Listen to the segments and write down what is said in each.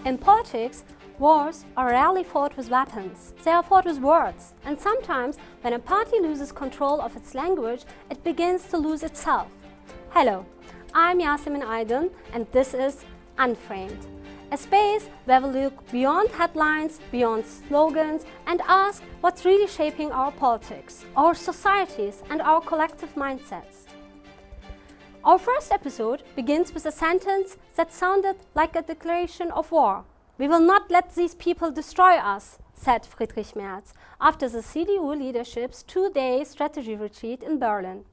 In politics, wars are rarely fought with weapons. They are fought with words. And sometimes, when a party loses control of its language, it begins to lose itself. Hello, I'm Yasemin Aydın, and this is Unframed, a space where we look beyond headlines, beyond slogans, and ask what's really shaping our politics, our societies, and our collective mindsets. Our first episode begins with a sentence that sounded like a declaration of war. "We will not let these people destroy us," said Friedrich Merz after the CDU leadership's two-day strategy retreat in Berlin.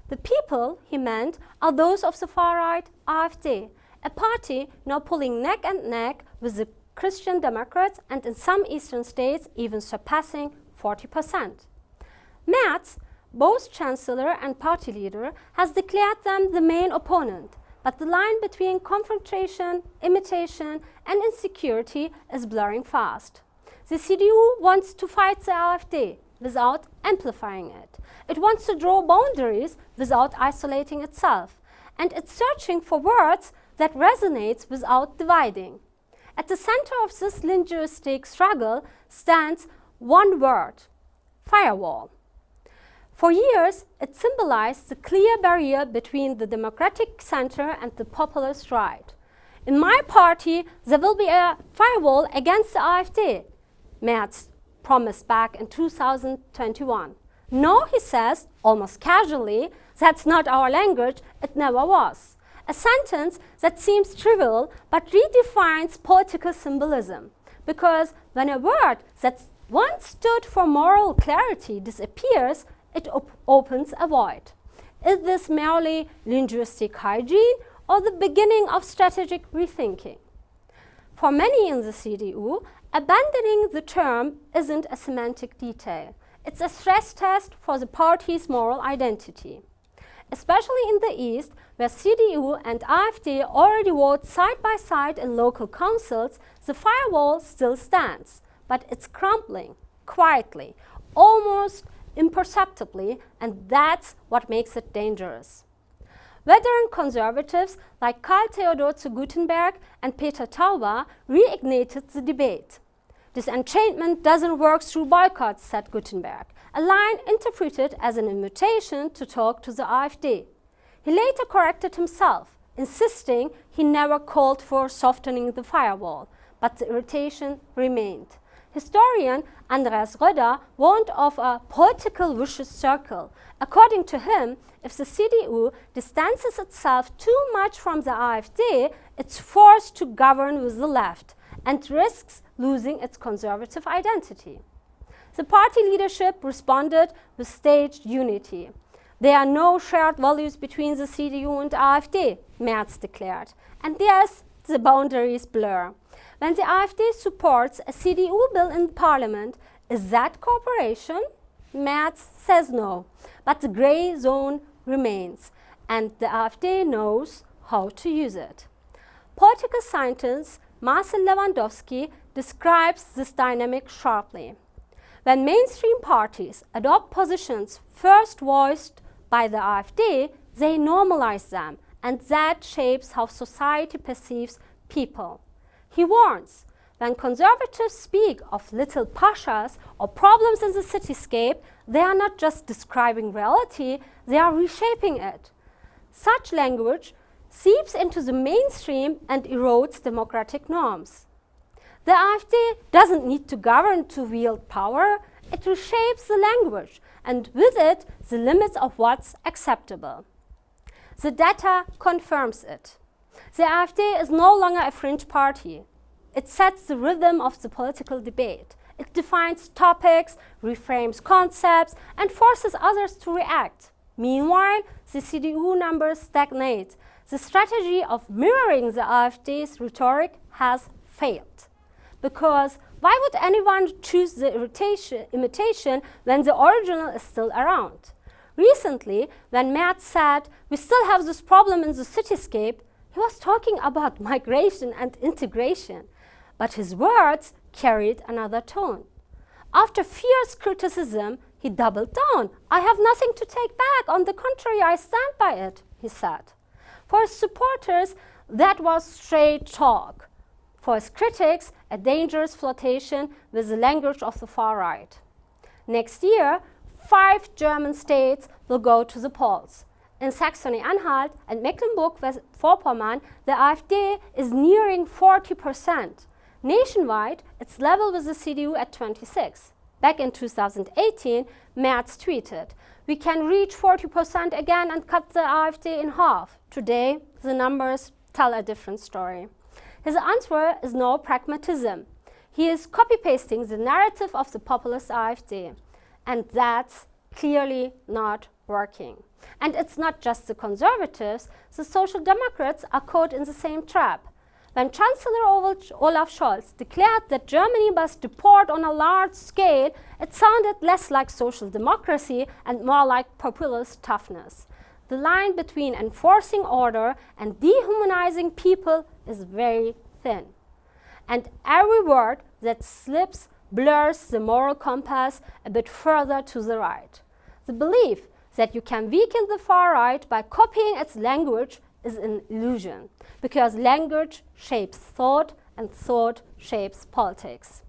The people, he meant, are those of the far-right AfD, a party now pulling neck and neck with the Christian Democrats and in some eastern states even surpassing 40%. Merz, both Chancellor and party leader, has declared them the main opponent, but the line between confrontation, imitation and insecurity is blurring fast. The CDU wants to fight the AfD without amplifying it. It wants to draw boundaries without isolating itself. And it's searching for words that resonates without dividing. At the center of this linguistic struggle stands one word: firewall. For years, it symbolized the clear barrier between the democratic center and the populist right. "In my party, there will be a firewall against the AfD," Merz promised back in 2021. "No," he says, almost casually, "that's not our language, it never was." A sentence that seems trivial but redefines political symbolism. Because when a word that once stood for moral clarity disappears, it opens a void. Is this merely linguistic hygiene or the beginning of strategic rethinking? For many in the CDU, abandoning the term isn't a semantic detail. It's a stress test for the party's moral identity. Especially in the East, where CDU and AfD already vote side by side in local councils, the firewall still stands, but it's crumbling, quietly, almost imperceptibly, and that's what makes it dangerous. Veteran conservatives like Karl Theodor zu Guttenberg and Peter Tauber reignited the debate. "Disenchantment doesn't work through boycotts," said Guttenberg, a line interpreted as an invitation to talk to the AfD. He later corrected himself, insisting he never called for softening the firewall, but the irritation remained. Historian Andreas Röder warned of a political vicious circle. According to him, if the CDU distances itself too much from the AfD, it's forced to govern with the left and risks losing its conservative identity. The party leadership responded with staged unity. "There are no shared values between the CDU and AfD," Merz declared. And yes, the boundaries blur. When the AfD supports a CDU bill in parliament, is that cooperation? Merz says no, but the gray zone remains, and the AfD knows how to use it. Political scientist Marcel Lewandowski describes this dynamic sharply. When mainstream parties adopt positions first voiced by the AfD, they normalize them, and that shapes how society perceives people. He warns, when conservatives speak of little pashas or problems in the cityscape, they are not just describing reality, they are reshaping it. Such language seeps into the mainstream and erodes democratic norms. The AfD doesn't need to govern to wield power, it reshapes the language, and with it, the limits of what's acceptable. The data confirms it. The AfD is no longer a fringe party. It sets the rhythm of the political debate. It defines topics, reframes concepts, and forces others to react. Meanwhile, the CDU numbers stagnate. The strategy of mirroring the AfD's rhetoric has failed. Because why would anyone choose the imitation when the original is still around? Recently, when Merz said, "We still have this problem in the cityscape," he was talking about migration and integration. But his words carried another tone. After fierce criticism, he doubled down. "I have nothing to take back. On the contrary, I stand by it," he said. For his supporters, that was straight talk. For his critics, a dangerous flirtation with the language of the far right. Next year, 5 German states will go to the polls. In Saxony-Anhalt and Mecklenburg-Vorpommern, the AfD is nearing 40%. Nationwide, it's level with the CDU at 26%. Back in 2018, Merz tweeted, "We can reach 40% again and cut the AfD in half." Today, the numbers tell a different story. His answer is no pragmatism. He is copy-pasting the narrative of the populist AfD. And that's clearly not working. And it's not just the conservatives, the Social Democrats are caught in the same trap. When Chancellor Olaf Scholz declared that Germany must deport on a large scale, it sounded less like social democracy and more like populist toughness. The line between enforcing order and dehumanizing people is very thin. And every word that slips blurs the moral compass a bit further to the right. The belief that you can weaken the far right by copying its language is an illusion, because language shapes thought and thought shapes politics.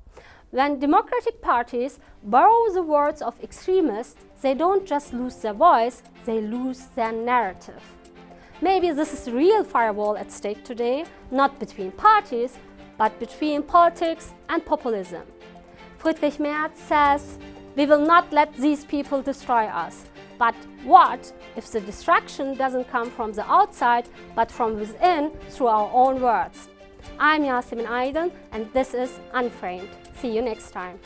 When democratic parties borrow the words of extremists, they don't just lose their voice, they lose their narrative. Maybe this is the real firewall at stake today, not between parties, but between politics and populism. Friedrich Merz says, "We will not let these people destroy us." But what if the destruction doesn't come from the outside, but from within through our own words? I'm Yasemin Aydın, and this is Unframed. See you next time.